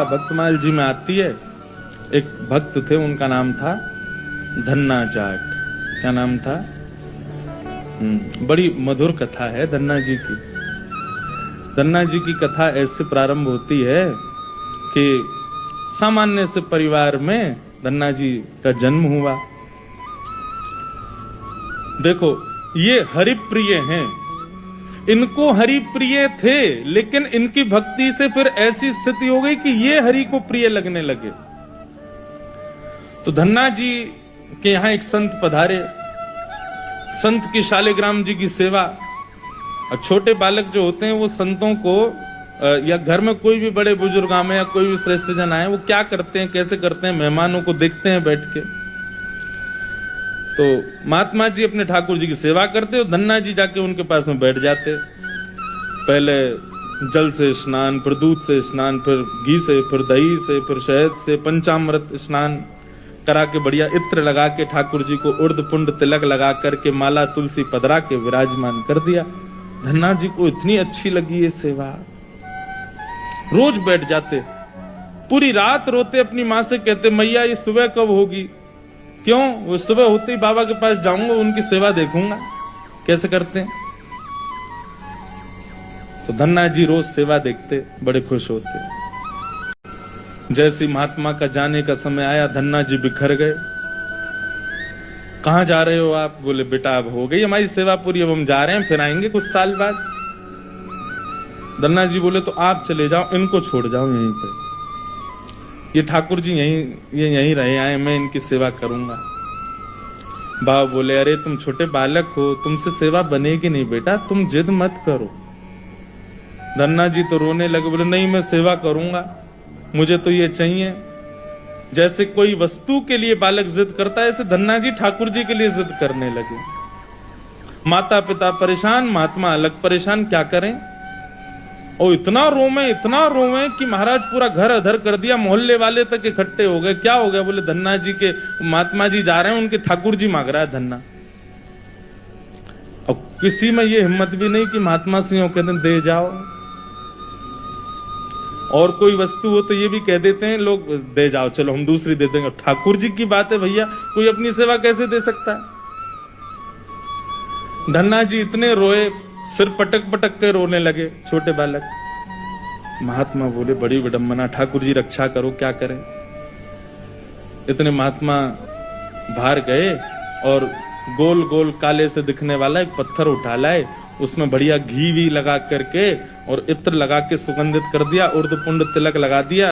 भक्तमाल जी में आती है। एक भक्त थे, उनका नाम था धन्ना जाट। क्या नाम था? बड़ी मधुर कथा है धन्ना जी की। धन्ना जी की कथा ऐसे प्रारंभ होती है कि सामान्य से परिवार में धन्ना जी का जन्म हुआ। देखो, ये हरिप्रिय हैं, इनको हरि प्रिय थे, लेकिन इनकी भक्ति से फिर ऐसी स्थिति हो गई कि ये हरि को प्रिय लगने लगे। तो धन्ना जी के यहां एक संत पधारे। संत की शालिग्राम जी की सेवा। और छोटे बालक जो होते हैं वो संतों को या घर में कोई भी बड़े बुजुर्ग आए या कोई भी श्रेष्ठ जन आए, वो क्या करते हैं, कैसे करते हैं, मेहमानों को देखते हैं बैठ के। तो महात्मा जी अपने ठाकुर जी की सेवा करते और धन्ना जी जाके उनके पास में बैठ जाते। पहले जल से स्नान, फिर दूध से स्नान, फिर घी से, फिर दही से, फिर शहद से, पंचामृत स्नान करा के बढ़िया इत्र लगा के ठाकुर जी को उर्द पुंड तिलक लगा करके माला तुलसी पधरा के विराजमान कर दिया। धन्ना जी को इतनी अच्छी लगी ये सेवा, रोज बैठ जाते, पूरी रात रोते, अपनी माँ से कहते मैया ये सुबह कब होगी। क्यों? वो सुबह होते ही बाबा के पास जाऊंगा, उनकी सेवा देखूंगा कैसे करते हैं। तो धन्ना जी रोज सेवा देखते, बड़े खुश होते। जैसे महात्मा का जाने का समय आया, धन्ना जी बिखर गए। कहां जा रहे हो आप? बोले बेटा अब हो गई हमारी सेवा पूरी, अब हम जा रहे हैं, फिर आएंगे कुछ साल बाद। धन्ना जी बोले तो आप चले जाओ, इनको छोड़ जाओ यहीं पे, ये ठाकुर जी यहीं रहे आए, मैं इनकी सेवा करूंगा। बाबा बोले अरे तुम छोटे बालक हो, तुमसे सेवा बनेगी नहीं बेटा, तुम जिद मत करो। धन्ना जी तो रोने लगे, बोले नहीं मैं सेवा करूंगा, मुझे तो ये चाहिए। जैसे कोई वस्तु के लिए बालक जिद करता है, ऐसे धन्ना जी ठाकुर जी के लिए जिद करने लगे। माता पिता परेशान, महात्मा अलग परेशान, क्या करें। और इतना रोवे कि महाराज पूरा घर अधर कर दिया, मोहल्ले वाले तक इकट्ठे हो गए। क्या हो गया? बोले धन्ना जी के महात्मा जी जा रहे हैं, उनके ठाकुर जी मांग रहा है धन्ना। और किसी में ये हिम्मत भी नहीं कि महात्मा सिंह कहते हैं दे जाओ। और कोई वस्तु हो तो ये भी कह देते हैं लोग दे जाओ, चलो हम दूसरी दे देंगे। ठाकुर जी की बात है भैया, कोई अपनी सेवा कैसे दे सकता है। धन्ना जी इतने रोए, सिर पटक पटक के रोने लगे, छोटे बालक। महात्मा बोले बड़ी विडंबना, ठाकुर जी रक्षा करो, क्या करें। इतने महात्मा बाहर गए और गोल गोल काले से दिखने वाला एक पत्थर उठा लाए, उसमें बढ़िया घी भी लगा करके और इत्र लगा के सुगंधित कर दिया, उर्द पुंड तिलक लगा दिया।